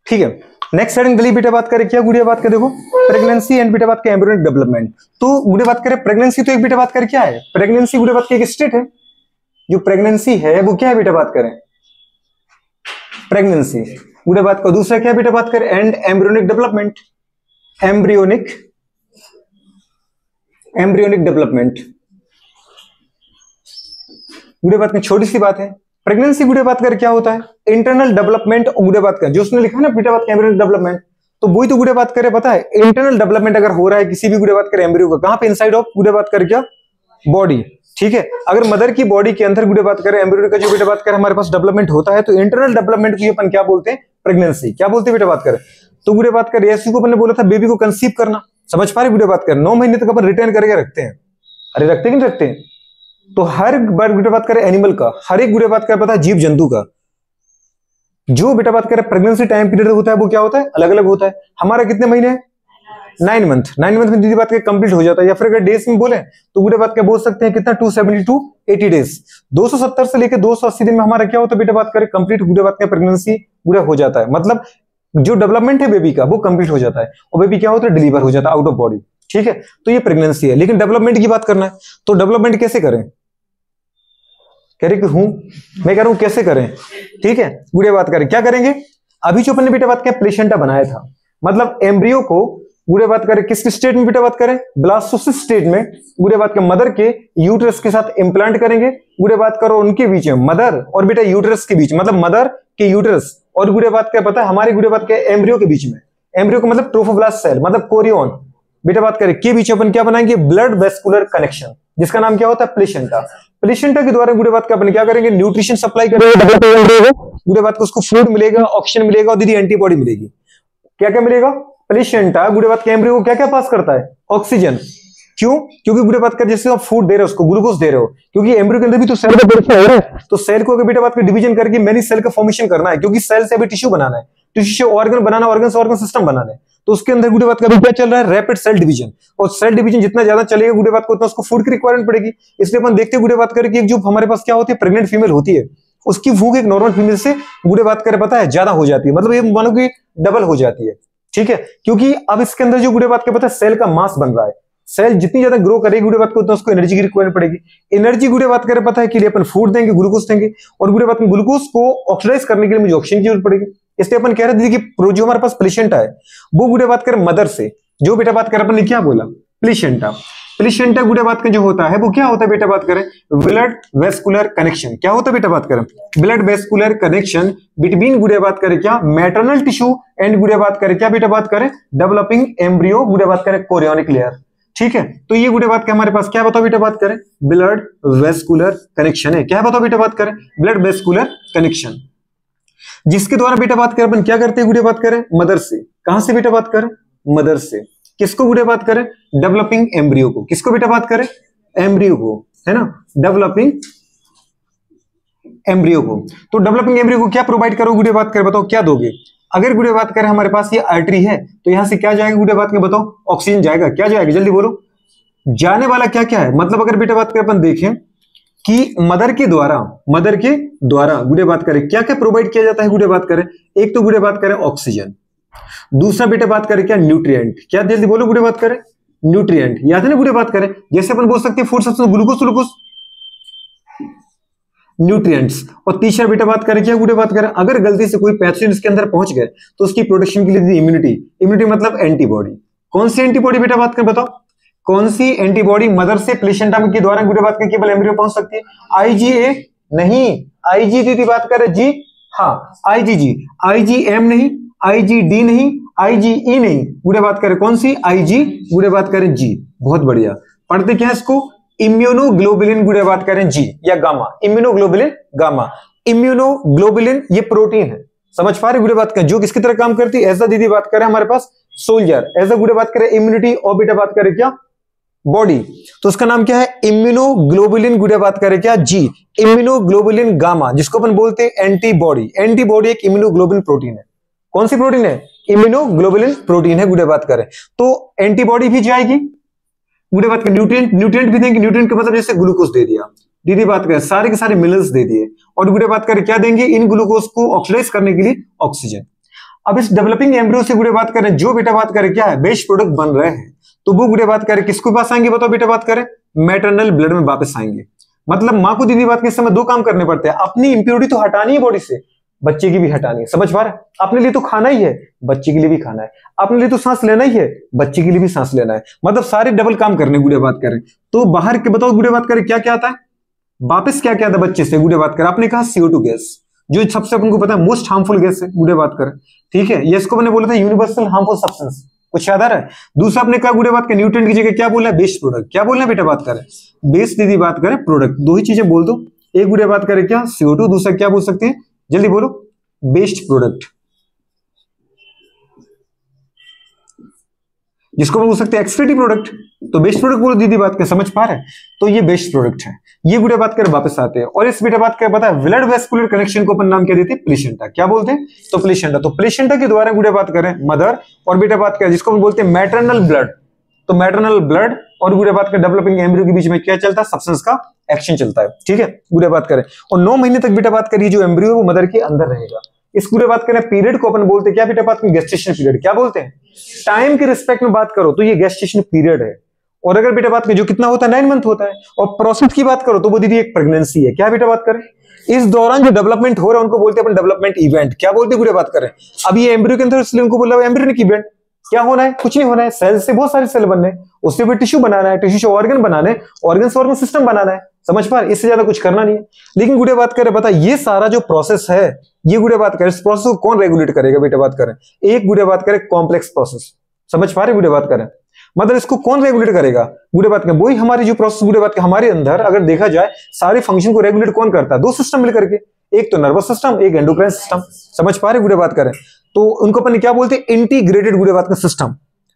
ठीक है। Next heading पहले बेटा बात करें क्या गुड़िया बात करें, देखो प्रेगनेंसी एंड बेटा बात करें एम्ब्रियोनिक डेवलपमेंट। तो गुड़िया बात करें प्रेगनेंसी, तो एक बेटा बात करें क्या है प्रेगनेंसी, गुड़िया बात करें एक स्टेट है, जो प्रेगनेंसी है वो क्या है बेटा बात करें प्रेगनेंसी। गुड़िया बात को दूसरा क्या बेटा बात करें and embryonic development, embryonic development. गुड़िया बात की छोटी सी बात है, प्रेगनेंसी गुड़िया बात कर क्या होता है इंटरनल डेवलपमेंट। गुड़िया बात कर जो उसने लिखा है ना बेटा बात का एम्ब्रियोनिक डेवलपमेंट, तो वही तो गुड़िया बात करे पता है इंटरनल डेवलपमेंट अगर हो रहा है किसी भी गुड़िया बात करे एम्ब्रियो का, कहां पे इनसाइड ऑफ गुड़िया बात कर क्या बॉडी। ठीक है, अगर मदर की बॉडी के अंदर गुड़िया बात करें एम्ब्रियो का जो बेटा बात करें हमारे पास डेवलपमेंट होता है, तो इंटरनल डेवलपमेंट को अपन क्या बोलते हैं प्रेगनेंसी, क्या बोलते हैं बेटा बात करें। तो गुड़िया बात करें ऐसी को अपन ने बोला था बेबी को कंसीव करना, समझ पा रहे गुड़िया बात करें 9 महीने तक अपन रिटेन करके रखते हैं, अरे रखते कि नहीं रखते हैं। तो हर बार गुड़िया बात करें एनिमल का, हर एक गुड़िया बात करें पता है जीव जंतु का जो बेटा बात करें प्रेगनेंसी टाइम पीरियड होता है वो क्या होता है अलग अलग होता है। हमारा कितने महीने 9 मंथ, 9 मंथ में दीदी बात के कंप्लीट हो जाता है, या फिर अगर डेज में बोले तो गुड़िया बात के बोल सकते हैं कितना 270 to 80 डेज, 270 से लेकर 280 दिन में हमारा क्या होता है बेटा बात करें कंप्लीट गुड़िया बात के प्रेगनेंसी पूरा हो जाता है, मतलब जो डेवलपमेंट है बेबी का वो कंप्लीट हो जाता है और बेबी क्या होता है डिलीवर हो जाता है आउट ऑफ बॉडी। ठीक है, तो ये प्रेगनेंसी है। लेकिन डेवलपमेंट की बात करना है तो डेवलपमेंट कैसे करें, कह रहे कि हूं मैं कह रहा हूं कैसे करें। ठीक है, गुड़िया बात करें क्या करेंगे, अभी जो अपन ने बेटा बात किया प्लेसेंटा बनाया था, मतलब एम्ब्रियो को गुड़िया बात करें किस स्टेट में बेटा बात करें ब्लास्टोसिस स्टेट में गुड़िया बात के मदर के यूट्रस के साथ इंप्लांट करेंगे। गुड़िया बात करो उनके बीच में मदर और बेटा यूट्रस के बीच, मतलब मदर के यूट्रस और गुड़िया बात क्या पता है हमारे गुड़िया बात के एम्ब्रियो के बीच में, एम्ब्रियो का मतलब ट्रोफोब्लास्ट सेल मतलब कोरियन बेटा बात करें के बीच अपन क्या बनाएंगे ब्लड वेस्कुलर कनेक्शन, जिसका नाम क्या होता है प्लेसेंटा। प्लेसेंटा के द्वारा गुड़िया बात का अपन क्या करेंगे न्यूट्रिशन सप्लाई करेंगे, गुड़िया बात को उसको फूड मिलेगा, ऑक्सीजन मिलेगा और दीदी एंटीबॉडी मिलेगी। क्या क्या मिलेगा, प्लेसेंटा गुड़िया बात के एम्ब्रियो को क्या क्या पास करता है ऑक्सीजन। क्यों, क्योंकि गुड़िया बात कर जैसे आप फूड दे रहे हो उसको ग्लूकोज दे रहे हो, क्योंकि एम्ब्रियो के अंदर भी तो सेल का प्रोडक्शन हो रहा है, तो सेल को अगर बेटा बात का डिवीजन करके मैनी सेल का फॉर्मेशन करना है, क्योंकि सेल से अभी टिश्यू बनाना है, टिश्यू से ऑर्गन बनाना, ऑर्गन से ऑर्गन सिस्टम बनाना है, तो उसके अंदर गुड़िया बात का क्या चल रहा है रैपिड सेल डिवीजन, और सेल डिवीजन जितना ज्यादा चलेगा गुड़िया बात को उतना उसको फूड की रिक्वायरमेंट पड़ेगी। इसलिए अपन देखते हैं गुड़िया बात करें कि एक जो हमारे पास क्या होती है प्रेग्नेंट फीमेल होती है उसकी भूख एक नॉर्मल फीमेल से गुड़िया बात करें पता है ज्यादा हो जाती है, मतलब ये मानो कि डबल हो जाती है। ठीक है, क्योंकि अब इसके अंदर जो गुड़िया बात के पता है सेल का मास बन रहा है, सेल जितनी ज्यादा ग्रो करेगी गुड़िया बात को उतना उसको एनर्जी की रिक्वायरमेंट पड़ेगी। एनर्जी गुड़िया बात करें पता है कि लिए अपन फूड देंगे ग्लूकोज देंगे, और गुड़िया बात में ग्लूकोज को ऑक्सीडाइज करने के लिए मुझे ऑक्सीजन की जरूरत पड़ेगी। इसलिए अपन कह रहे थे कि जो हमारे पास प्लेसेंटा है वो गुड़िया बात करें मदर से, जो बेटा बात करें अपन ने क्या बोला प्लेसेंटा, प्लेसेंटा गुड़िया बात का जो होता है वो क्या होता है बेटा बात करें ब्लड वेस्कुलर कनेक्शन, क्या होता है बेटा बात करें ब्लड वेस्कुलर कनेक्शन बिटवीन गुड़िया बात करें क्या मैटरनल टिश्यू एंड गुड़िया बात करें क्या बेटा बात करें डेवलपिंग एम्ब्रियो गुड़िया बात करें कोरियोनिक लेयर। ठीक है, तो ये गुड़िया बात का हमारे पास क्या बताओ बेटा बात करें ब्लड वेस्कुलर कनेक्शन है, क्या बताओ बेटा बात करें ब्लड वेस्कुलर कनेक्शन, जिसके द्वारा बेटा बात करें अपन क्या करते हैं गुड़िया बात करें मदर से, कहां से बेटा बात करें मदर से, किसको गुड़िया बात करें डेवलपिंग एम्ब्रियो को, किसको बेटा बात करें एम्ब्रियो को, है ना डेवलपिंग एम्ब्रियो को। तो डेवलपिंग एम्ब्रियो को क्या प्रोवाइड करो गुड़िया बात करें बताओ क्या दोगे। अगर गुड़िया बात करें हमारे पास ये आर्टरी है तो यहां से क्या जाएगा गुड़िया बात करें बताओ ऑक्सीजन जाएगा, क्या जाएगा जल्दी बोलो, जाने वाला क्या क्या है। मतलब अगर बेटा बात करें अपन देखें कि मदर के द्वारा गुड़िया बात करें क्या क्या प्रोवाइड किया जाता है गुड़िया बात करें, एक तो गुड़िया बात करें ऑक्सीजन, दूसरा बेटा बात करें क्या न्यूट्रिएंट, क्या जल्दी बोलो गुड़िया बात करें न्यूट्रिएंट, याद है ना गुड़िया बात करें जैसे अपन बोल सकते हैं फूड सब्सटेंस ग्लूकोज न्यूट्रिएंट्स, और तीसरा बेटा बात करें क्या गुड़िया बात करें अगर गलती से कोई पैथोजन इसके अंदर पहुंच गए तो उसकी प्रोटेक्शन के लिए इम्यूनिटी मतलब एंटीबॉडी। कौन सी एंटीबॉडी बेटा बात करें बताओ, कौन सी एंटीबॉडी मदर से प्लेसेंटा के द्वारा गुड़िया बात करें केवल एम्ब्रियो पहुंच सकती है, आईजीए नहीं, आईजी की बात करें जी हाँ आईजीजी, आईजीएम नहीं, आईजीडी नहीं, आईजीई नहीं, गुड़िया बात करें कौन सी आईजी गुड़िया बात करें जी। बहुत बढ़िया, पढ़ते क्या है इसको इम्यूनोग्लोबुलिन गुड़िया बात करें जी या गामा, इम्यूनोग्लोबुलिन गामा। इम्यूनोग्लोबुलिन ये प्रोटीन है, समझ पा रहे गुड़िया बात करें जो किसकी तरह काम करती है, ऐसा दीदी बात करें हमारे पास सोल्जर, ऐसा गुड़िया बात करें इम्यूनिटी, और बेटा बात करें क्या बॉडी, तो उसका नाम क्या है इम्यूनोग्लोबुलिन गुड़िया बात करें क्या जी, इम्यूनोग्लोबुलिन गामा, जिसको अपन बोलते हैं एंटीबॉडी। एंटीबॉडी एक इम्यूनोग्लोबुलिन प्रोटीन है, कौन सी प्रोटीन है इम्यूनोग्लोबुलिन प्रोटीन है गुड़िया बात करें। तो एंटीबॉडी भी जाएगी गुड़िया बात करें, न्यूट्रिएंट भी देंगे, न्यूट्रिएंट का मतलब जैसे ग्लूकोज दे दिया, दीदी बात करें सारे के सारे मिनरल्स दे दिए, और गुड़िया बात करें क्या देंगे इन ग्लूकोज को ऑक्सीडाइज करने के लिए ऑक्सीजन। अब इस डेवलपिंग एम्ब्रियो से गुड़े बात करें, जो बेटा बात करें क्या है, बेस्ट प्रोडक्ट बन रहे हैं, तो वो गुड़े बात करें किसके पास आएंगे बताओ बेटा बात करें, मैटरनल ब्लड में वापस आएंगे। मतलब माँ को दीदी बात के समय दो काम करने पड़ते हैं, अपनी इंप्योरिटी तो हटानी है बॉडी से, बच्चे की भी हटानी है। समझ पा रहे हैं? अपने लिए तो खाना ही है, बच्चे के लिए भी खाना है, अपने लिए तो सांस लेना ही है, बच्चे के लिए भी सांस लेना है। मतलब सारे डबल काम करने गुड़े बात करें तो बाहर के बताओ गुड़े बात करें क्या क्या आता है, वापस क्या क्या आता है बच्चे से गुड़े बात करें। आपने कहा CO2 गैस, जो सबसे अपन को पता है मोस्ट हार्मफुल गैस है गुड़े बात करें, ठीक है। ये इसको मैंने बोला था यूनिवर्सल हार्मफुल सब्सटेंस, कुछ याद आ रहा है? दूसरा आपने कहा गुड़े बात करें न्यूट्रिएंट की जगह क्या बोला है, बेस्ट प्रोडक्ट। क्या बोलना है बेटा बात करें, बेस्ट दीदी बात करें प्रोडक्ट, दो ही चीजें बोल दो। एक गुड़े बात करें क्या, CO2, दूसरा क्या बोल सकते हैं, जल्दी बोलो, बेस्ट प्रोडक्ट, जिसको बोल सकते हैं एक्सक्रीटिव प्रोडक्ट। तो बेस्ट प्रोडक्ट बोलो दीदी बात कर, समझ पा रहे हैं? तो ये बेस्ट प्रोडक्ट है। ये गुड़े बात कर वापस आते हैं और इस बेटा बात क्या पता है, ब्लड वेस्कुलर कनेक्शन को अपन नाम क्या देते हैं, प्लेसेंटा। क्या बोलते हैं, तो प्लेसेंटा। तो प्लेसेंटा के द्वारा गुड़े बात करें मदर और बेटा बात करें जिसको हम बोलते हैं मैटरनल ब्लड, तो मैटरनल ब्लड और गुड़े बात कर डेवलपिंग एम्ब्रियो के बीच में क्या चलता है, सब्सटेंस का एक्शन चलता है, ठीक है। गुड़े बात करें और 9 महीने तक बेटा बात करिए जो एम्ब्रियो है वो मदर के अंदर रहेगा। इस गुड़े बात करें पीरियड को अपन बोलते हैं क्या बेटा बात करें, गेस्टेशन पीरियड। क्या बोलते हैं, टाइम के रिस्पेक्ट में बात करो तो ये गेस्टेशन पीरियड है। और अगर बेटा बात करें जो कितना होता है 9 मंथ होता है, और प्रोसेस की बात करो तो वो दीदी एक प्रेगनेंसी है। क्या बेटा बात करें, इस दौरान जो डेवलपमेंट हो रहा है उनको बोलते हैं अपन डेवलपमेंट इवेंट। क्या बोलते हैं गुड़े बात करें, अब ये एम्ब्रियो के अंदर इसलिए उनको बोला एम्ब्रियोनिक इवेंट। क्या होना है, कुछ नहीं होना है, सेल से बहुत सारे सेल बनने, उससे भी टिश्यू बनाना है, टिश्यू से ऑर्गन बनाने, ऑर्गन से ऑर्गन सिस्टम बनाना है। समझ पा रहे, इससे ज्यादा कुछ करना नहीं है। लेकिन गुड़े बात करें बता, ये सारा जो प्रोसेस है, ये गुड़े बात करें इस प्रोसेस को कौन रेगुलेट करेगा बेटा बात करें, एक गुड़े बात करें कॉम्प्लेक्स प्रोसेस। समझ पा रहे गुड़े बात करें, मतलब इसको कौन रेगुलेट करेगा गुड़े बात करें, वही हमारी जो प्रोसेस गुड़े बात करें हमारे अंदर अगर देखा जाए सारे फंक्शन को रेगुलेट कौन करता है, दो सिस्टम मिलकर के, एक तो नर्वस सिस्टम, एक एंडोक्राइन सिस्टम। समझ पा रहे गुड़े बात करें, तो उनको अपन क्या बोलते हैं, इंटीग्रेटेड गुड़े बात करें सिस्टम।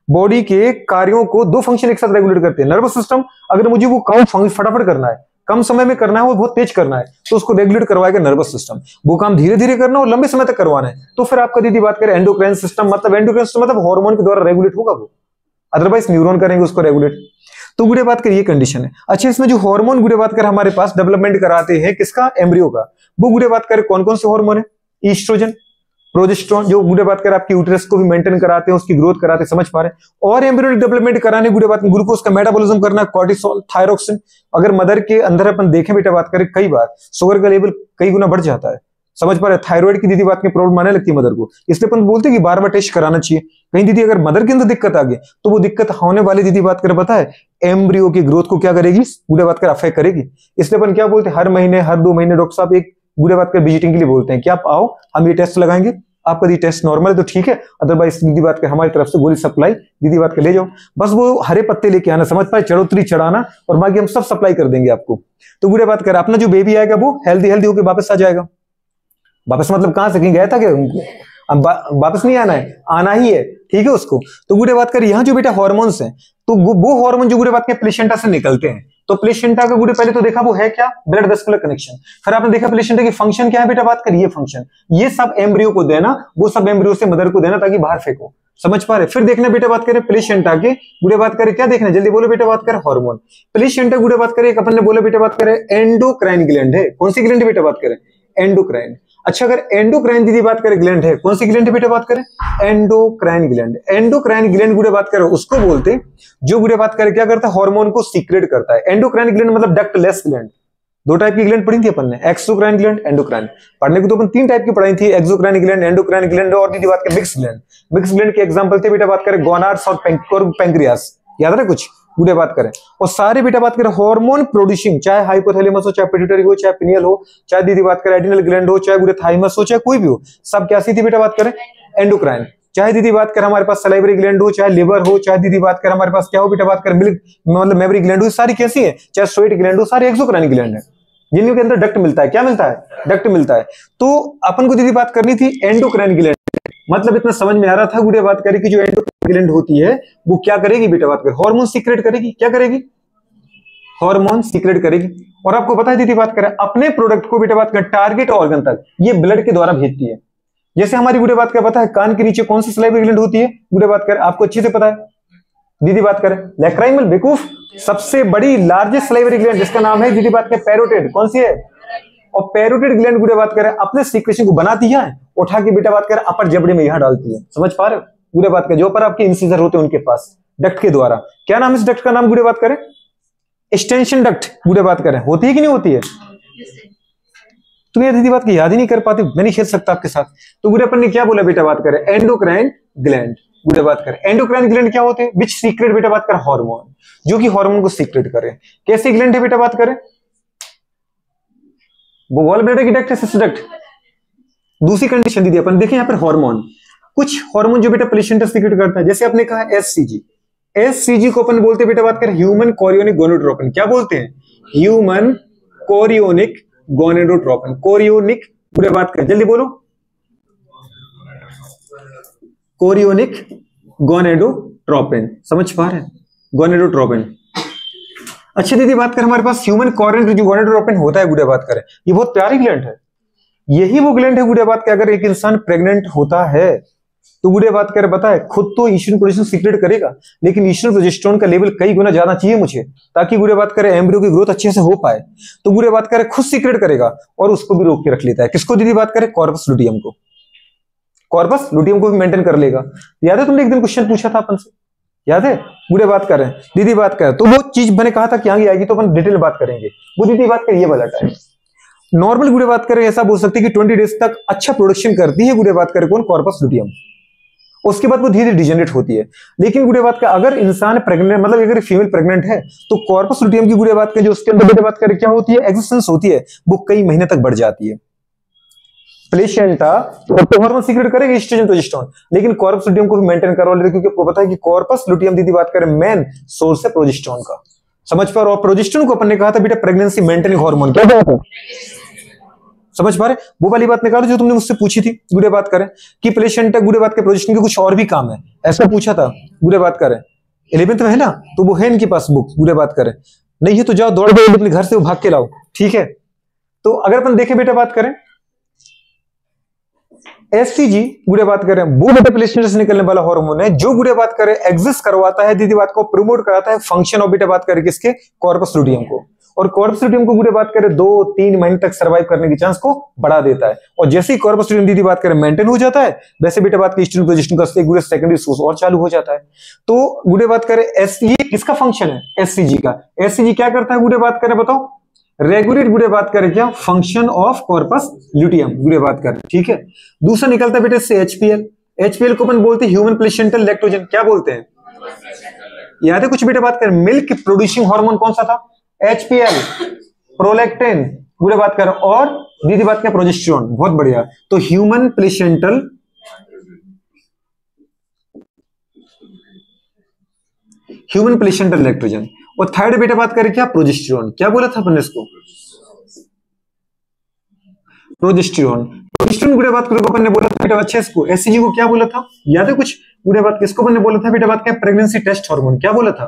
बॉडी के कार्यों को दो फंक्शन एक साथ रेगुलेट करते हैं। नर्वस सिस्टम अगर मुझे वो काम फटाफट करना है, कम समय में करना है, वो बहुत तेज करना है, तो उसको रेगुलेट करवाएगा नर्वस सिस्टम। वो काम धीरे धीरे करना और लंबे समय तक करवाना है तो फिर आपका दीदी बात करें एंडोक्राइन सिस्टम, मतलब एंडोक्राइन सिस्टम मतलब हार्मोन के द्वारा रेगुलेट होगा वो, अदरवाइज न्यूरॉन करेंगे उसको रेगुलेट। तो गुड़े बात कर ये कंडीशन है। अच्छा, इसमें जो हार्मोन गुड़े बात कर हमारे पास डेवलपमेंट कराते हैं किसका, एम्ब्रियो का, वो गुड़े बात करें कौन कौन से हार्मोन है, ईस्ट्रोजन, प्रोजेस्टेरोन, जो गुड़े बात कर आपकी यूटेरस को भी मेंटेन कराते हैं, उसकी ग्रोथ कराते हैं। समझ पा रहे हैं? और एम्ब्रियोनिक डेवलपमेंट कराने गुड़े बात ग्लूकोज का मेटाबॉलिज्म करना, कॉर्टिसोल, थायरोक्सिन। अगर मदर के अंदर अपन देखें बेटा बात करें कई बार शुगर का लेवल कई गुना बढ़ जाता है। समझ पा रहे हैं? थायराइड की दीदी बात की प्रॉब्लम आने लगती है मदर को, इसलिए अपन बोलते हैं कि बार बार टेस्ट कराना चाहिए। कहीं दीदी अगर मदर के अंदर दिक्कत आ गई तो वो दिक्कत होने वाली दीदी बात कर पता है एम्ब्रियो की ग्रोथ को क्या करेगी, गुड़े बात कर अफेक्ट करेगी। इसलिए अपन क्या बोलते हैं, हर महीने हर 2 महीने डॉक्टर साहब एक गुड़े बात कर विजिटिंग के लिए बोलते हैं कि आप आओ, हम ये टेस्ट लगाएंगे, आपका यदि टेस्ट नॉर्मल है तो ठीक है, अदरवाइज दीदी बात कर हमारी तरफ से गोली सप्लाई दीदी बात कर ले जाओ, बस वो हरे पत्ते लेके आना। समझ पाए, चढ़ोतरी चढ़ाना और बाकी हम सब सप्लाई कर देंगे आपको। तो गुड़े बात कर अपना जो बेबी आएगा वो हेल्दी होकर वापस आ जाएगा। वापस मतलब कहां से, कहीं गया था क्या, वापस नहीं आना है, आना ही है, ठीक है उसको। तो गुड़े बात कर यहाँ जो बेटा हार्मोन्स हैं, तो वो हार्मोन जो गुड़े बात के प्लेसेंटा से निकलते हैं। तो प्लेसेंटा का गुड़े पहले तो देखा वो है क्या, ब्लड वेस्कुलर कनेक्शन। फिर आपने देखा प्लेसेंटा की फंक्शन क्या है बेटा बात कर, ये फंक्शन, ये सब एम्ब्रियो को देना, वो सब एम्ब्रियो से मदर को देना ताकि बाहर फेंको। समझ पा रहे? फिर देखना बेटा बात करें प्लेसेंटा के गुड़े बात करें क्या देखना, जल्दी बोलो बेटा बात करें, हार्मोन। प्लेसेंटा गुड़े बात करें अपन ने बोला बेटा बात करें एंडोक्राइन ग्लैंड है। कौन सी ग्लैंड बेटा बात करें, एंडोक्राइन। अच्छा, अगर एंडोक्राइन दीदी बात करें ग्लैंड है, कौन सी ग्लैंड बेटा बात करें, एंडोक्राइन ग्लैंड। एंडोक्राइन ग्लैंड गुड़े बात करें उसको बोलते जो गुड़े बात करें क्या करता है, हार्मोन को सीक्रेट करता है। एंडोक्राइन ग्लैंड मतलब डक्टलेस ग्लैंड। दो टाइप की ग्लैंड पढ़ी थी अपन ने, एक्सोक्राइन ग्लैंड, एंडोक्राइन। पढ़ने को तो अपन 3 टाइप की पढ़ाई थी, एक्सोक्राइन ग्लैंड, एंडोक्राइन ग्लैंड और दीदी बात करें मिक्स ग्लैंड। मिक्स ग्लैंड के एग्जांपल थे बेटा बात करें गोनाड्स और पैंक्रियास। याद रहे कुछ गुड़े बात करें। और सारे बेटा बात करें हार्मोन प्रोड्यूसिंग, चाहे हाइपोथैलेमस हो, चाहे पिट्यूटरी हो, चाहे पिनियल हो, चाहे दीदी बात करें एड्रिनल ग्लैंड हो, चाहे गुड़े थाइमस हो, चाहे कोई भी हो, सब क्या सी थी बेटा बात करें, एंडोक्राइन। चाहे दीदी बात करें हमारे पास सलाइवरी ग्लैंड हो, चाहे लिवर हो, चाहे दीदी बात करें हमारे पास क्या हो बेटा बात करें मिल्क मतलब मेमरी ग्लैंड हो, सारी कैसी है, चाहे स्वेट ग्लैंड हो, सारे एक्सोक्राइन ग्लैंड है जिनके अंदर डक्ट मिलता है। क्या मिलता है, डक्ट मिलता है। तो अपन को दीदी बात करनी थी एंडोक्राइन ग्लैंड। मतलब इतना समझ में आ रहा था गुड़े बात करें कि जो एंडोक्राइन ग्लैंड होती है वो क्या करेगी बेटा बात करें, हार्मोन सीक्रेट करेगी। क्या करेगी, हार्मोन सीक्रेट करेगी। और आपको पता है दीदी बात करें अपने प्रोडक्ट को बेटा बात करें टारगेट ऑर्गन तक ये ब्लड के द्वारा भेजती है। जैसे हमारी गुड़े बात करें पता है कान के नीचे कौन सी सलाइवरी ग्लैंड होती है, गुड़े बात करें आपको अच्छे से पता है दीदी बात करें, लैक्राइमल, बेवकूफ। सबसे बड़ी लार्जेस्ट सलाइवरी ग्लैंड जिसका नाम है दीदी बात करें पैरोटिड, कौन सी है, और पैरोटिड ग्लैंड गुड़े बात करें अपने सीक्रेशन को बनाती है, उठा के बेटा बात करें अपर जबड़े में यहां डालती है। समझ पा रहे हो गुड़े बात करें, जो पर आपके इंसिजर होते हैं उनके पास डक्ट के द्वारा। क्या नाम इस डक्ट का नाम गुड़े बात करें? एक्सटेंशन डक्ट गुड़े बात करें। होती है कि नहीं होती है? तुम्हें दीदी बात की याद ही नहीं कर पाते, मैं नहीं खेल सकता आपके साथ। तो गुड़े अपन ने क्या बोला बेटा बात करें? एंडोक्राइन ग्लैंड गुड़े बात करें। एंडोक्राइन ग्लैंड क्या होते हैं? विच सीक्रेट बेटा बात करें हार्मोन, जो कि हार्मोन को सीक्रेट करे। कैसे ग्लैंड है बेटा बात करें? वो गॉल ब्लैडर की डक्ट है, सिस डक्ट। दूसरी कंडीशन दीदी अपन देखें यहाँ पर हार्मोन, कुछ हार्मोन जो बेटा प्लेसेंटा सीक्रेट करता है, जैसे आपने कहा एससीजी। एससीजी को अपन बोलते हैं बेटा बात करें ह्यूमन कोरियोनिक गोनेडोट्रोपिन। क्या बोलते हैं? Human chorionic gonadotropin. कोरियोनिक पूरे बात करें, जल्दी बोलो। Chorionic gonadotropin. समझ पा रहे हैं? गोनेडोट्रोपिन। अच्छा दीदी बात करें हमारे पास ह्यूमन कोरियोनिक जो गोनेडोट्रोपिन होता है गुड़े बात करें, ये बहुत प्यारी ग्लैंड है। यही वो ग्लैंड है गुड़े बात के, अगर एक इंसान प्रेग्नेंट होता है तो गुड़े बात करे बताए खुद तो ईस्ट्रोजन प्रोजेस्टेरोन सीक्रेट करेगा, लेकिन ईस्ट्रोजन प्रोजेस्टेरोन का लेवल कई गुना ज्यादा चाहिए मुझे, ताकि गुड़े बात करे एम्ब्रियो की ग्रोथ अच्छे से हो पाए। तो गुड़े बात करे खुद सीक्रेट करेगा और उसको भी रोक के रख लेता है। किसको दीदी बात करे? कॉर्पस लुटियम को। कॉर्पस लुटियम को भी मेंटेन कर लेगा। याद है तुमने एक दिन क्वेश्चन पूछा था अपन से, याद है? गुड़े बात करें दीदी बात करें तो वो चीज मैंने कहा था कि आगे आएगी तो अपन डिटेल बात करेंगे। वो दीदी बात करें ये वाला टाइम नॉर्मल गुड़े बात करें ऐसा बोल सकते हैं कि 20 डेज तक अच्छा प्रोडक्शन करती है गुड़े बात करें कौन? Corpus luteum. उसके बाद वो धीरे धीरे डिजेनरेट होती है। लेकिन गुड़े बात का अगर इंसान प्रेग्नेंट मतलब अगर फीमेल प्रेग्नेंट है तो कॉर्पस लुटियम की गुड़े बात का जो उसके अंदर गुड़े बात करें क्या होती है? एग्जिस्टेंस होती है, वो कई महीने तक बढ़ जाती है। प्लेसेंटा हार्मोन सीक्रेट करेगा ईस्ट्रोजन प्रोजेस्टेरोन, लेकिन कॉर्पस लुटियम को भी मेंटेन करवा लेते क्योंकि आपको पता है कि कॉर्पस लुटियम दीदी बात करें मेन सोर्स है प्रोजेस्टेरोन का। समझ पा रहे हो? प्रोजेस्टेरोन को अपन ने कहा था बेटा प्रेगनेंसी मेंटेनिंग हार्मोन। क्या बात है? समझ पा रहे? वो वाली बात निकालो जो तुमने मुझसे पूछी थी गुड़े बात करें कि प्लेसेंटा गुड़े बात के प्रोजेस्टेरोन के कुछ और भी काम है, ऐसा पूछा था गुड़े बात करें 11th में है ना, तो वो है इनके पास बुक गुड़े बात करें। नहीं है तो जाओ दौड़ दौड़ अपने घर से भाग के लाओ, ठीक है? तो अगर अपन देखें बेटा बात करें एससीजी गुड़े बात करें वो बेटा प्लेसेंटा से निकलने वाला हार्मोन है जो गुड़े बात करें एग्जिस्ट करवाता है दीदी बात को प्रमोट कराता है फंक्शन ऑफ बेटा बात करें किसके? कॉर्पस लुटियम को। और कॉर्पस लुटियम को गुड़े बात करें 2-3 महीने तक सर्वाइव करने की चांस को बढ़ा देता है। और जैसे ही कॉर्पस लुटियम दीदी बात करें मेंटेन हो जाता है वैसे बेटा बात की ईस्ट्रोजन प्रोजेस्टेरोन का एक गुड़े सेकेंडरी सोर्स और चालू हो जाता है। तो गुड़े बात करें ये किसका फंक्शन है? एससीजी का। एससीजी क्या करता है गुड़े बात करें बताओ? रेगुलेट गुड़े बात करें क्या? फंक्शन ऑफ कॉर्पस लुटियम गुड़े बात करें, ठीक है? दूसरा निकलता है बेटे से एचपीएल। एचपीएल को अपन बोलते हैं ह्यूमन प्लेसेंटल लैक्टोजन। क्या बोलते हैं? याद है कुछ बेटा बात करें मिल्क प्रोड्यूसिंग हार्मोन कौन सा था? एचपीएल, प्रोलैक्टिन गुड़े बात करें और दीदी बात करें प्रोजेस्टेरोन। बहुत बढ़िया। तो ह्यूमन प्लेसेंटल लैक्टोजन और थर्ड बेटा बात करें क्या? प्रोजेस्टेरोन। क्या बोला था अपन इसको? प्रोजेस्टेरोन। प्रोजेस्टेरोन गुड़े बात करें अपन ने बोला था बेटा अच्छे इसको एससीजी को क्या बोला था? याद है कुछ गुड़े बात किसको अपन ने बोला था बेटा बात क्या? Pregnancy test hormone. क्या बोला था?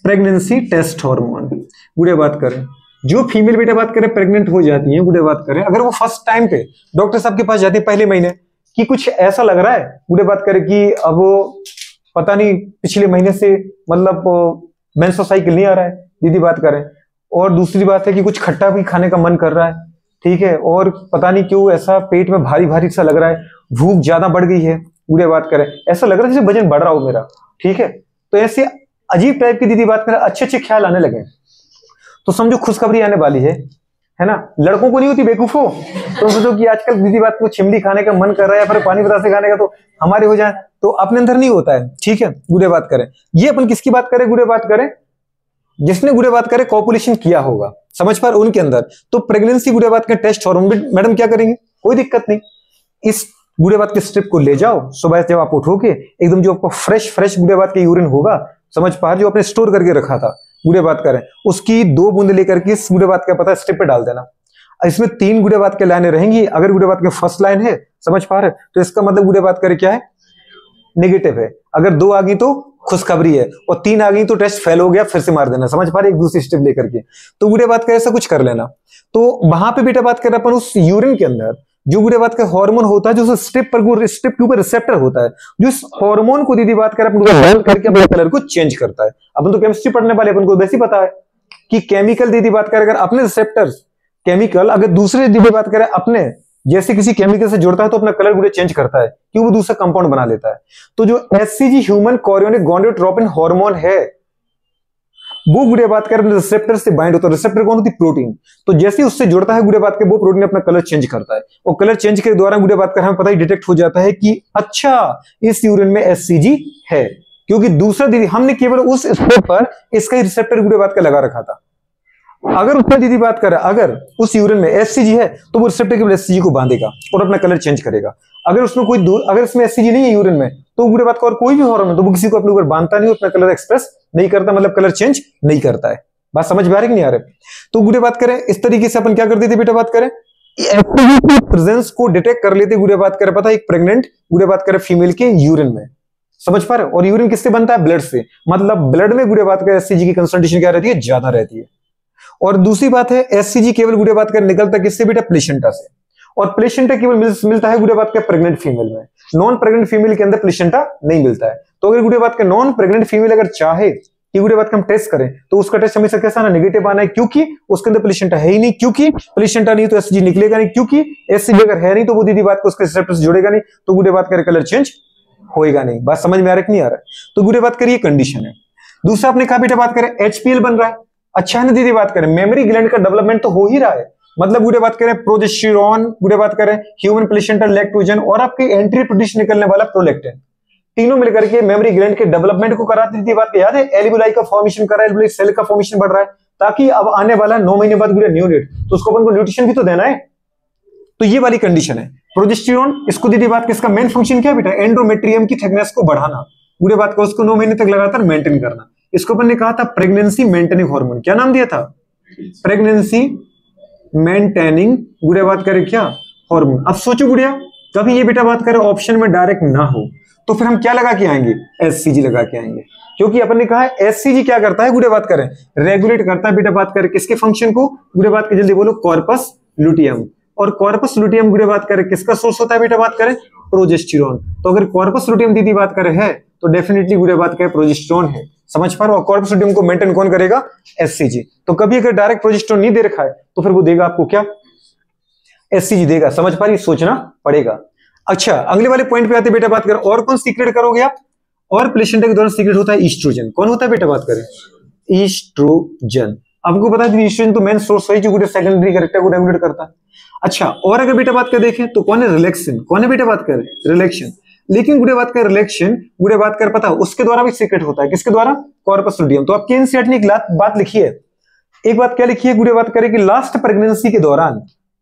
प्रेगनेंसी टेस्ट हार्मोन गुड़े बात करें जो फीमेल बेटा बात करें प्रेग्नेंट हो जाती है गुड़े बात करें अगर वो फर्स्ट टाइम पे डॉक्टर साहब के पास जाती है पहले महीने कि कुछ ऐसा लग रहा है गुड़े बात करें कि अब वो पता नहीं पिछले महीने से मतलब मेंस्ट्रुअल साइकिल नहीं आ रहा है दीदी बात करें, और दूसरी बात है कि कुछ खट्टा भी खाने का मन कर रहा है, ठीक है? और पता नहीं क्यों ऐसा पेट में भारी भारी सा लग रहा है, भूख ज्यादा बढ़ गई है गुड़े बात करें, ऐसा लग रहा है जैसे वजन बढ़ रहा हो मेरा, ठीक है? तो ऐसे अजीब टाइप की दीदी बात करें अच्छे अच्छे ख्याल आने लगे तो समझो खुशखबरी आने वाली है ना? लड़कों को नहीं होती बेवकूफो, तो सोचो कि आजकल दीदी बात को चिमड़ी खाने का मन कर रहा है या फिर पानी बतासे खाने का तो हमारे हो जाए, तो अपने अंदर नहीं होता है, ठीक है? गुड़े बात करें ये अपन किसकी बात करें? गुड़े बात करें जिसने गुड़े बात करें कॉपुलेशन किया होगा, समझ पर उनके अंदर तो प्रेगनेंसी गुड़े बात करें टेस्ट हार्मोन मैडम क्या करेंगे? कोई दिक्कत नहीं, इस गुड़े बात के स्ट्रिप को ले जाओ, सुबह जब आप उठोगे एकदम जो आपको फ्रेश गुड़े बात के यूरिन होगा, समझ पा जो आपने स्टोर करके रखा था गुड़े बात करें उसकी 2 बूंद लेकर के इस गुड़े बात का पता स्ट्रिप पे डाल देना। इसमें 3 गुड़े बात के लाइनें रहेंगी, अगर गुड़े बात के फर्स्ट लाइन है समझ पा रहे तो इसका मतलब गुड़े बात करें क्या है? नेगेटिव है। अगर 2 आ गई तो खुशखबरी है और 3 आ गई तो टेस्ट फेल हो गया, फिर से मार देना, समझ पा रहे? एक दूसरी स्टेप लेकर के तो गुड़े बात करें ऐसा कुछ कर लेना। तो वहां पे बेटा बात करें अपन उस यूरिन के अंदर जो गुड़े बात का हार्मोन होता है जो स्ट्रिप के ऊपर रिसेप्टर होता है जो इस हार्मोन को दीदी बात करें अपन को करके अपने कलर को चेंज करता है। अपन तो केमिस्ट्री पढ़ने वाले अपन को वैसे ही पता है कि केमिकल दीदी बात करें, अगर अपने रिसेप्टर्स केमिकल अगर दूसरे दीदी बात करें अपने जैसे किसी केमिकल से जुड़ता है तो अपना कलर गुड़े चेंज करता है क्योंकि वो दूसरा कंपाउंड बना लेता है। तो जो HCG human chorionic gonadotropin hormone है वो गुड़े बात करें अपने रिसेप्टर से बाइंड होता है। रिसेप्टर कौन होती है? प्रोटीन। तो जैसे उससे जुड़ता है गुड़े बात के वो प्रोटीन अपना कलर चेंज करता है और कलर चेंज के द्वारा गुड़े बात कर हमें पता ही डिटेक्ट हो जाता है कि अच्छा इस यूरिन में एचसीजी है, क्योंकि दूसरा दीदी हमने केवल उस स्पॉट पर इसका ही रिसेप्टर गुड़े बात का लगा रखा था। अगर उसमें दीदी बात करें अगर उस यूरिन में एचसीजी है तो वो रिसेप्टर केवल एचसीजी को बांधेगा और अपना कलर चेंज करेगा। अगर उसमें कोई अगर इसमें एचसीजी नहीं है यूरिन में तो गुड़े बात का और कोई भी हार्मोन तो वो किसी को अपने ऊपर बांधता नहीं, अपना कलर एक्सप्रेस नहीं करता, मतलब कलर चेंज नहीं करता है। बात समझ में आ रही कि नहीं आ रही? तो गुड़े बात करें इस तरीके से अपन क्या करते थे बेटा, बात करें प्रेजेंस को डिटेक्ट कर लेते गुड़े बात करें, पता है एक प्रेग्नेंट गुड़े बात करें फीमेल के यूरिन में, समझ पा रहे? और यूरिन किससे बनता है? ब्लड से, मतलब ब्लड में गुड़े बात करें एचसीजी की कंसंट्रेशन क्या रहती है? ज्यादा रहती है। और दूसरी बात है एचसीजी केवल गुड़े बात करें निकलता किससे बेटा? प्लेसेंटा से, और प्लेसेंटा केवल मिलता है गुड़े बात के प्रेग्नेंट फीमेल में, नॉन प्रेग्नेंट फीमेल के अंदर प्लेसेंटा नहीं मिलता है। तो अगर गुड़े बात के नॉन प्रेग्नेंट फीमेल अगर चाहे कि गुड़े बात का हम टेस्ट करें तो उसका टेस्ट हमेशा कैसा आना? नेगेटिव आना है, क्योंकि उसके अंदर प्लेसेंटा है ही नहीं, क्योंकि प्लेसेंटा नहीं तो एचसीजी निकलेगा नहीं, क्योंकि एचसीजी अगर है नहीं तो वो दीदी बात को उसके रिसेप्टर से जुड़ेगा नहीं, तो गुड़े बात करे कलर चेंज होएगा नहीं। बात समझ में आ रहा है कि नहीं आ रहा है? तो गुड़े बात करिए कंडीशन है। दूसरा आपने कहा बेटा बात करें एचपीएल बन रहा है, अच्छा है ना दीदी बात करें मेमोरी ग्लैंड का डेवलपमेंट तो हो ही रहा है, मतलब गुड़े बात करें प्रोजेस्टेरॉन, गुड़े बात करें ह्यूमन प्लेसेंटा लैक्टोजन और आपके एंट्री प्रोड्यूस निकलने वाला प्रोलैक्टिन, तीनों मिलकर के मेमोरी ग्लैंड के डेवलपमेंट को कराती थी। बात याद है? एल्वियोलाई का फॉर्मेशन कर रहा है, एल्वियोलाई सेल का फॉर्मेशन बढ़ रहा है, ताकि अब आने वाला 9 महीने बाद गुड़े न्यूनेट तो उसको अपन को न्यूट्रिशन भी तो देना है। तो ये वाली कंडीशन है प्रोजेस्टेरॉन। इसको दीदी बात के इसका मेन फंक्शन क्या है बेटा? एंडोमेट्रियम की थिकनेस को बढ़ाना, गुड़े बात को उसको 9 महीने तक लगातार मेंटेन करना। इसको अपन ने कहा था प्रेगनेंसी मेंटेनिंग हार्मोन, क्या नाम दिया था? प्रेगनेंसी मेंटेनिंग गुड़े बात करें क्या? हार्मोन। अब सोचो गुड़िया कभी ये बेटा बात करें ऑप्शन में डायरेक्ट ना हो तो फिर हम क्या लगा के आएंगे? एचसीजी लगा के आएंगे, क्योंकि अपन ने कहा है एचसीजी क्या करता है गुड़े बात करें? रेगुलेट करता है बेटा बात करें किसके फंक्शन को? गुड़े बात के जल्दी बोलो, कॉर्पस लुटियम। और कॉर्पस लुटियम गुड़े बात करें किसका सोर्स होता है बेटा बात करें? प्रोजेस्टेरॉन। तो अगर कॉर्पस लुटियम दीदी बात करें है तो डेफिनेटली गुड़े बात करें प्रोजेस्टेरॉन है, समझ पा रहे हो? कॉर्पस लुटियम को मेंटेन कौन करेगा? एचसीजी। तो कभी अगर डायरेक्ट प्रोजेस्टेरॉन नहीं दे रखा है तो फिर वो देगा आपको क्या? एचसीजी देगा, समझ पा रही? सोचना पड़ेगा। अच्छा अगले वाले पॉइंट पे आते बेटा बात करें, और कौन सीक्रेट करोगे आप? और प्लेसेंटा के दौरान सीक्रेट होता है ईस्ट्रोजन। कौन होता है बेटा बात करें? ईस्ट्रोजन। आपको पता है ईस्ट्रोजन तो मेन सोर्स है जो गुड़े सेकेंडरी कैरेक्टर को रेगुलेट करता है। अच्छा और अगर बेटा बात कर देखें तो कौन है? रिलैक्सिन। कौन है बेटा बात कर? रिलैक्सिन। लेकिन गुड़े बात कर रिलैक्सिन गुड़े बात कर पता उसके द्वारा भी सीक्रेट होता है, किसके द्वारा? Corpus luteum. तो आपके एनसीईआरटी ने एक बात लिखी है, एक बात क्या लिखी है गुड़े बात करें कि लास्ट प्रेगनेंसी के दौरान,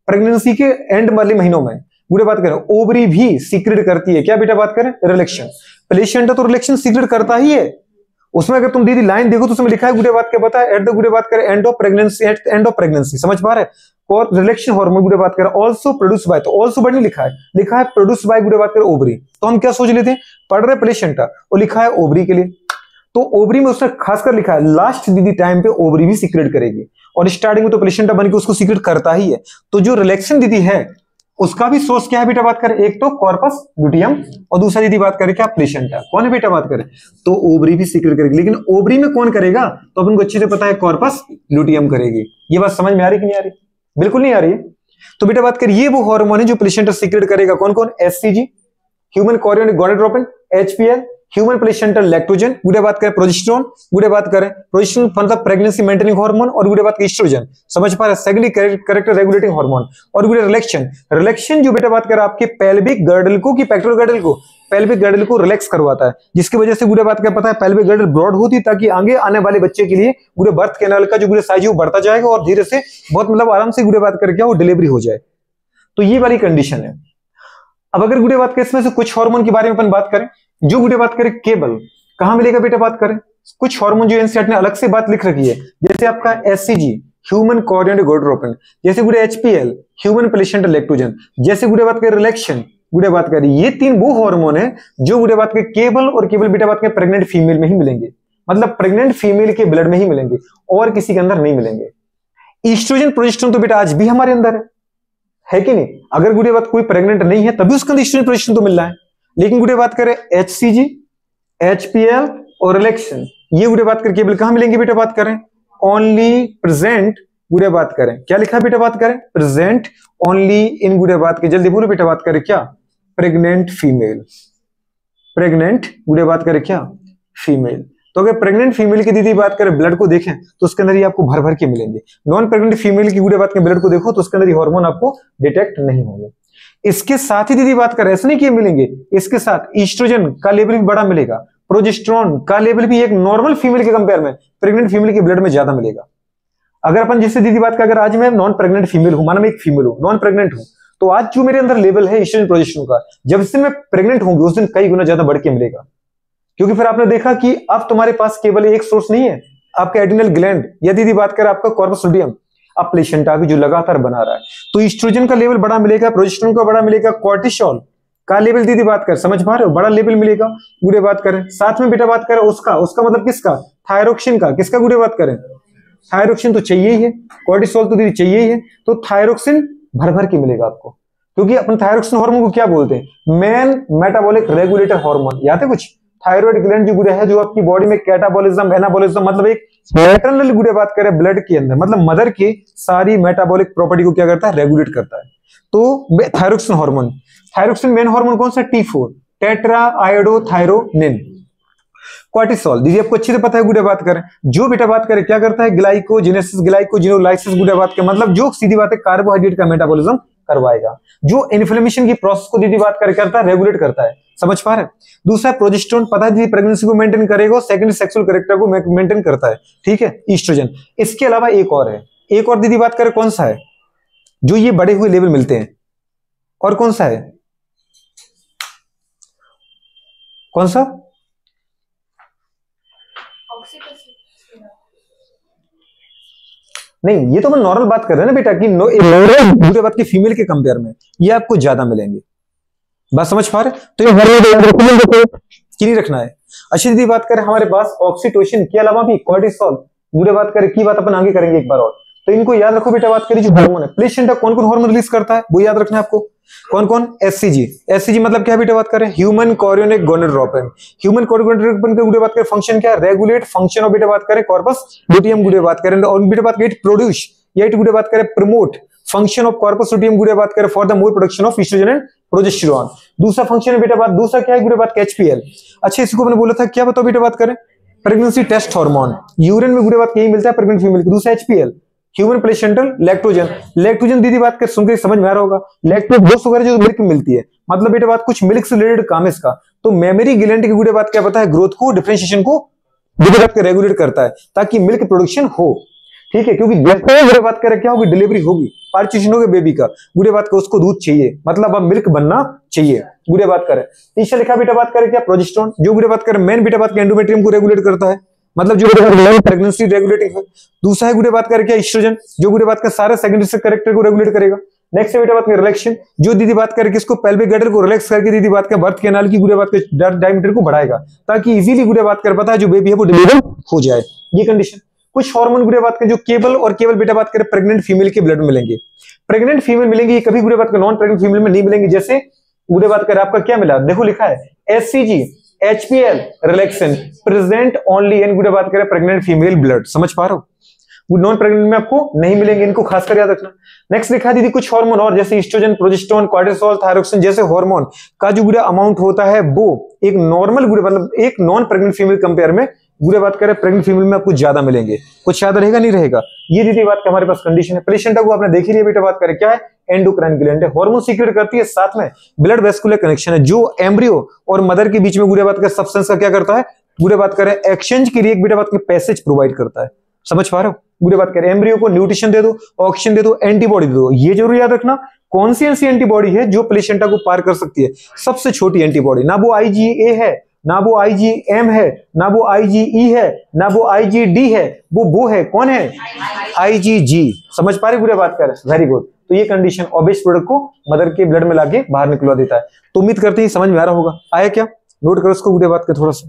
प्रेगनेंसी के एंड वाले महीनों में गुड़े बात करें ओवरी भी सीक्रेट करती है क्या बेटा बात करें? रिलैक्सिन। प्लेसेंटा तो रिलैक्सिन सीक्रेट करता ही है। उसमें अगर तुम दीदी लाइन देखो तो उसमें लिखा है गुड़े बात के पता है एट द गुड़े बात करें end of pregnancy, at end of pregnancy, समझ पा रहे? और रिलैक्सिन हार्मोन गुड़े बात करें आल्सो प्रोड्यूस बाय, तो आल्सो बट नहीं लिखा है, लिखा है प्रोड्यूस बाय गुड़े बात करें ओवरी। तो हम क्या सोच लेते हैं? पढ़ रहे प्लेसेंटा और लिखा है ओवरी के लिए, तो ओवरी में उसने खासकर लिखा है लास्ट दीदी टाइम पे ओवरी भी सीक्रेट करेगी, और स्टार्टिंग में तो प्लेसेंटा बन के उसको सीक्रेट करता ही है। तो जो रिलैक्सिन दीदी है उसका भी सोर्स क्या है बेटा बात करें? एक तो कॉर्पस लुटियम और दूसरा दीदी बात करें क्या? प्लेसेंटा। कौन है बेटा बात करें? तो ओवरी भी सीक्रेट करेगी, लेकिन ओवरी में कौन करेगा? तो अपन को अच्छे से पता है कॉर्पस लुटियम करेगी। ये बात समझ में आ रही कि नहीं आ रही? बिल्कुल नहीं आ रही है। तो बेटा बात करें ये वो हार्मोन है जो प्लेसेंटा सीक्रेट करेगा। कौन कौन? HCG human chorionic gonadotropin, HPL human placenta lactogen, गुड़े बात करें प्रोजेस्टेरॉन, गुड़े बात करें प्रोजेस्टेरॉन मतलब प्रेगनेंसी मेंटेनिंग हार्मोन, और गुड़े बात करें ईस्ट्रोजन, समझ पा रहे? Secondary character regulating hormone. और गुड़े रिलैक्सिन, रिलैक्सिन जो बेटा बात करें आपके पेल्विक गर्डल को, की पेक्टोरल गर्डल को, पेल्विक गर्डल को रिलैक्स करवाता है, जिसकी वजह से गुड़े बात का पता है पेल्विक गर्डल ब्रॉड होती है, ताकि आगे आने वाले बच्चे के लिए गुड़े बर्थ कैनाल का जो गुड़े साइज है वो बढ़ता जाएगा और धीरे से बहुत मतलब आराम से गुड़े बात करके वो डिलीवरी हो जाए। तो ये वाली कंडीशन है। अब अगर गुड़े बात करें इसमें से कुछ हार्मोन के बारे में अपन बात करें, जो गुड़े बात करें केवल कहां मिलेगा बेटा बात करें? कुछ हार्मोन जो एनसीईआरटी ने अलग से बात लिख रखी है, जैसे आपका एचसीजी ह्यूमन कोरियोनिक गोनाडोट्रोपिन, जैसे गुड़े एचपीएल ह्यूमन प्लेसेंटा लैक्टोजन, जैसे गुड़े बात करें रिलैक्सिन, गुड़े बात करें ये तीन वो हार्मोन है जो गुड़े बात के केवल और केवल बेटा बात के प्रेग्नेंट फीमेल में ही मिलेंगे, मतलब प्रेग्नेंट फीमेल के ब्लड में ही मिलेंगे और किसी के अंदर नहीं मिलेंगे। ईस्ट्रोजन प्रोजेस्टेरॉन तो बेटा आज भी हमारे अंदर है कि नहीं? अगर गुड़े बात कोई प्रेग्नेंट नहीं है तभी उसके अंदर ईस्ट्रोजन प्रोजेस्टेरॉन तो मिल रहा है, लेकिन गुड़े बात करें एचसीजी, एचपीएल और रिलैक्सिन, ये गुड़े बात करें केवल कहां मिलेंगे बेटा बात करें? ओनली प्रेजेंट, गुड़े बात करें, क्या लिखा है बेटा बात करें, प्रेजेंट ओनली इन, गुड़े बात के जल्दी बोलो बेटा बात करें क्या, प्रेग्नेंट फीमेल, प्रेग्नेंट गुड़े बात करें क्या, फीमेल। तो अगर प्रेग्नेंट फीमेल की दीदी बात करें ब्लड को देखें तो उसके अंदर ही आपको भर भर के मिलेंगे। नॉन प्रेग्नेंट फीमेल की गुड़े बात के ब्लड को देखो तो उसके अंदर ये हार्मोन आपको डिटेक्ट नहीं होंगे। इसके साथ ही दीदी बात करें ऐसे नहीं कि मिलेंगे, इसके साथ ईस्ट्रोजन का लेवल भी बड़ा मिलेगा, प्रोजेस्टेरोन का लेवल भी एक नॉर्मल फीमेल के कंपेयर में प्रेग्नेंट फीमेल के ब्लड में ज्यादा मिलेगा। अगर अपन जैसे दीदी बात करें, अगर आज मैं नॉन प्रेग्नेंट फीमेल हूं, माना मैं एक फीमेल हूं, नॉन प्रेग्नेंट हूं, तो आज जो मेरे अंदर लेवल है ईस्ट्रोजन प्रोजेस्टेरोन का, जब से मैं प्रेग्नेंट होंगी उस दिन कई गुना ज्यादा बढ़ के मिलेगा। क्योंकि फिर आपने देखा कि अब तुम्हारे पास केवल एक सोर्स नहीं है, आपका एड्रिनल ग्लैंड या दीदी बात करें आपका कॉर्पस लुटियम, अब प्लेसेंटा भी जो लगातार बना रहा है, तो ईस्ट्रोजन का लेवल बड़ा मिलेगा, प्रोजेस्टेरोन का बड़ा मिलेगा, कॉर्टिसोल का लेवल दीदी बात कर समझ पा रहे हो, बड़ा लेवल मिलेगा। गुड़े बात करें साथ में बेटा बात करें उसका मतलब किसका, थायरोक्सिन का, किसका गुड़े बात करें, थायरोक्सिन तो चाहिए ही है, कॉर्टिसोल तो दीदी चाहिए ही है, तो थायरोक्सिन भर भर के मिलेगा आपको। क्योंकि अपन थायरोक्सिन हार्मोन को क्या बोलते हैं, मेन मेटाबॉलिक रेगुलेटर हार्मोन, याद है कुछ, थायराइड ग्लैंड जो गुड़े है जो आपकी बॉडी में कैटाबॉलिज्म एनाबॉलिज्म मतलब एक मैटरनल गुड़े बात करें ब्लड के अंदर, मतलब मदर की सारी मेटाबॉलिक प्रॉपर्टी को क्या करता है, रेगुलेट करता है। तो thyroxine hormone, thyroxine main hormone कौन सा, T4 टेट्रा आयोडोथायरोनिन। कॉर्टिसोल दीदी आपको अच्छी से पता है गुड़े बात करें, जो बेटा बात करें क्या करता है, ग्लाइकोजेनेसिस ग्लाइकोजिनोलाइसिस गुड़े बात के मतलब जो सीधी बात है कार्बोहाइड्रेट का मेटाबॉलिज्म करवाएगा, जो इन्फ्लेमेशन की प्रोसेस को दीदी बात करें करता है, रेगुलेट करता है, समझ पा रहे। दूसरा प्रोजेस्टेरोन, पता है दीदी प्रेगनेंसी को मेंटेन करेगा, सेकेंडरी सेक्सुअल कैरेक्टर को मेंटेन करता है, ठीक है, ईस्ट्रोजन। इसके अलावा एक और है, एक और दीदी बात करें कौन सा है, जो ये बढ़े हुए लेवल मिलते हैं, और कौन सा है, कौन सा, नहीं ये तो मैं नॉर्मल बात कर रहे हैं ना बेटा कि नॉर्मल बात की फीमेल के कंपेयर में ये आपको ज्यादा मिलेंगे, बात समझ पा रहे। तो ये नहीं रखना है। अच्छी दीदी बात करें हमारे पास ऑक्सीटोसिन के अलावा भी कॉर्टिसोल, बुरे बात करें की बात अपन आगे करेंगे एक बार और, तो इनको याद रखो बेटा बात करें जो हार्मोन है, प्लेसेंटा कौन कौन हार्मोन रिलीज करता है वो याद रखना है आपको, कौन कौन, एससीजी, एससीजी मतलब क्या बेटा बात करें, human chorionic gonadotropin, human chorionic gonadotropin का गुड़े बात करें फंक्शन क्या है, रेगुलेट फंक्शन ऑफ बेटा बात करें कॉर्पस लुटियम गुड़े बात करें, और बेटा बात करें प्रोड्यूस, ये गुड़े बात करें promote function of corpus luteum गुड़े बात करें for the more production of oestrogen and progesterone. दूसरा फंक्शन है बेटा बात, दूसरा क्या है गुड़े बात, एचपीएल। अच्छा इसको मैंने बोला था क्या, बताओ बेटा बात करें, प्रेगनेंसी टेस्ट हार्मोन, यूरिन में गुड़े बात यही मिलता है प्रेग्नेंट फीमेल को। दूसरा HPL, human placental lactogen, lactogen दीदी बात कर सुनकर समझ में आ रहा होगा, लैक्टोज वो शुगर जो मिल्क में मिलती है, मतलब बेटा बात कुछ मिल्क से रिलेटेड काम है इसका। तो मेमरी ग्लैंड की गुड़े बात क्या पता है, ग्रोथ को डिफरेंशिएशन को गुड़े बात रेगुलेट करता है ताकि मिल्क प्रोडक्शन हो, ठीक है, क्योंकि जैसे गुड़े बात करें क्या होगी, डिलीवरी होगी, पार्टीशन होगी बेबी का, गुड़े बात का उसको दूध चाहिए, मतलब अब मिल्क बनना चाहिए, गुड़े बात करें। तीसरा लिखा बेटा बात करें क्या, प्रोजेस्टेरोन, जो गुड़े बात करें मेन बेटा बात के एंडोमेट्रियम को रेगुलेट करता है, मतलब जो प्रेगनेंसी रेगुलेटिंग है। दूसरा है गुड़े बात करें क्या, ईस्ट्रोजन, जो गुड़े बात का सारे सेकेंडरी कैरेक्टर को रेगुलेट करेगा। नेक्स्ट है बेटा बात करें रिलैक्सेशन, जो दीदी बात करें किसको, पेल्विक गटर को रिलैक्स करके दीदी बात का बर्थ कैनाल की गुड़े बात के डायमीटर को बढ़ाएगा ताकि इजीली गुड़े बात कर पता है जो बेबी है वो डिलीवर हो जाए, ये कंडीशन। कुछ हार्मोन गुड़े बात करें जो केवल और केवल बेटा बात करें प्रेग्नेंट फीमेल के ब्लड में मिलेंगे, प्रेग्नेंट फीमेल मिलेंगे, ये कभी गुड़े बात का नॉन प्रेग्नेंट फीमेल में नहीं मिलेंगे। जैसे गुड़े बात करें आपका क्या मिला, देखो लिखा है SCG HPL relaxation present only in गुड़े बात करें प्रेग्नेंट फीमेल ब्लड, समझ पा रहे हो, नॉन प्रेग्नेंट में आपको नहीं मिलेंगे, इनको खासकर याद रखना। नेक्स्ट लिखा दीदी कुछ हार्मोन और जैसे ईस्ट्रोजन, प्रोजेस्टेरोन, कॉर्टिसोल, थायरोक्सिन जैसे हार्मोन का जो गुड़े अमाउंट होता है वो एक नॉर्मल गुड़े मतलब एक नॉन प्रेग्नेंट फीमेल कंपेयर में गुड़े बात करें प्रेग्नेंट फीमेल में आपको ज्यादा मिलेंगे, कुछ याद रहेगा नहीं रहेगा, ये दीदी बात का हमारे पास कंडीशन है। प्लेसेंटा को आपने देख ही लिया बेटा बात करें क्या है, एंडोक्राइन ग्लैंड है, हार्मोन सीक्रेट करती है, साथ में ब्लड वेस्कुलर कनेक्शन है जो एम्ब्रियो और मदर के बीच में गुड़े बात कर सब्सटेंस का क्या करता है, गुड़े बात करें एक्सचेंज के लिए एक बेटा बात के पैसेज प्रोवाइड करता है, समझ पा रहे हो। गुड़े बात करें एम्ब्रियो को न्यूट्रिशन दे दो, ऑक्सीजन दे दो, एंटीबॉडी दे दो, ये जरूर याद रखना कौन सी ऐसी एंटीबॉडी है जो प्लेसेंटा को पार कर सकती है, सबसे छोटी एंटीबॉडी, ना वो IgA है, ना वो IgM है, ना वो IgE है, ना वो IgD है, वो है कौन है, IgG, समझ पा रहे गुड़े बात कर, वेरी गुड। तो ये कंडीशन ऑब्वियस प्रोडक्ट को मदर के ब्लड में लाके बाहर निकलवा देता है। तो उम्मीद करते हैं समझ में आ रहा होगा, आया क्या, नोट करो उसको गुड़े बात कर थोड़ा सा।